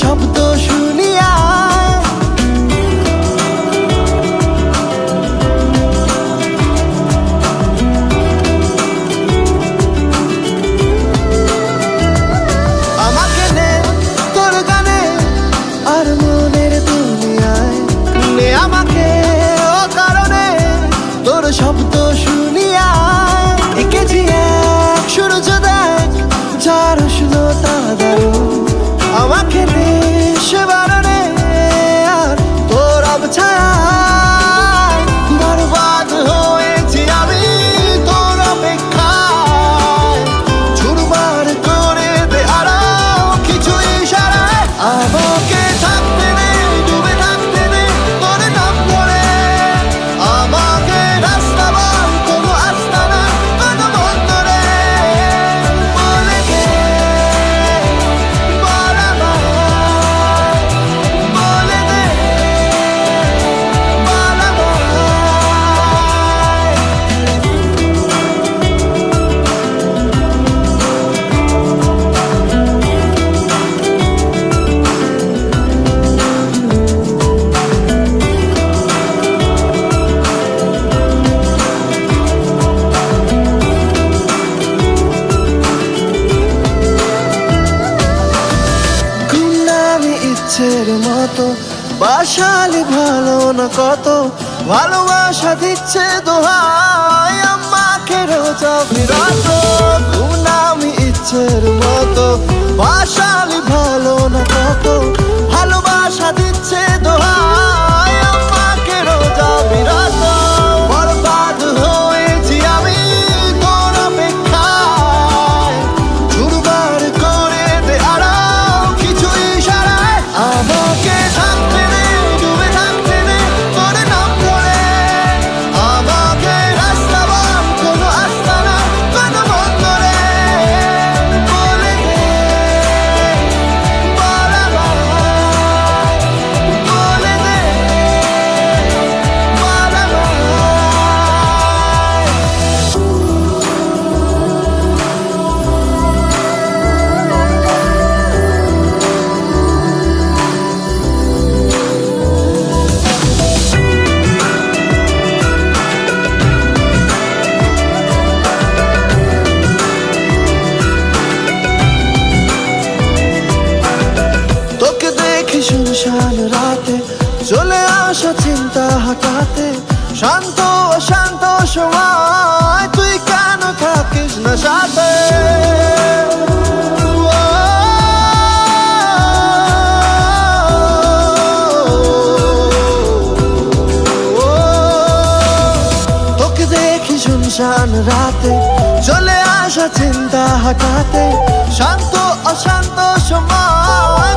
শব্দ শুনিয়া আমাকে নে তোর গানে আর মনের দুনিয়ায় নে আমাকে ও কারণে তোর শব্দ শুনিয়া এঁকেছি এক সূর্য দেখ যার উষ্ণতা দারুণ আমাকে নে সে বারণে আর তোর অবছায়ায় বরবাদ হয়েছি আমি তোর অপেক্ষায় চুরমার করে দে আরো কিছু ইশারায় আমাকে থাকতে দে ডুবে থাকতে দে তোর নাম ধরে আমাকে রাস্তা বল কোনো আস্তানা কোনো বন্দরে বলে দে বল আমায় বলে দে বল আমায় গুমনামি ইচ্ছের মতো বাসালি ভালো না কত ভালোবাসা দিচ্ছে দোহাই আমাকে রোজ অবিরত গুমনামি ইচ্ছের মতো বাসালি ভালো না কত ভালোবাসা দিচ্ছে দোহাই আমাকে রোজ অবিরত বরবাদ হয়েছি আমি তোর অপেক্ষায় চুরমার করে দে আরো কিছু ইশারায় আমাকে থাকতে দে ডুবে থাকতে দে তোর নাম ধরে আমাকে রাস্তা বল কোনো আস্তানা কোনো বন্দরে বলে দে বল আমায় বলে দে বল আমায় তোকে দেখি শুনশান রাতে চলে আসা চিন্তা হঠাতে শান্ত অশান্ত সময় তুই কেন থাকিস না সাথে তোকে দেখি শুনশান রাতে চলে আসা চিন্তা হঠাতে শান্ত অশান্ত সময়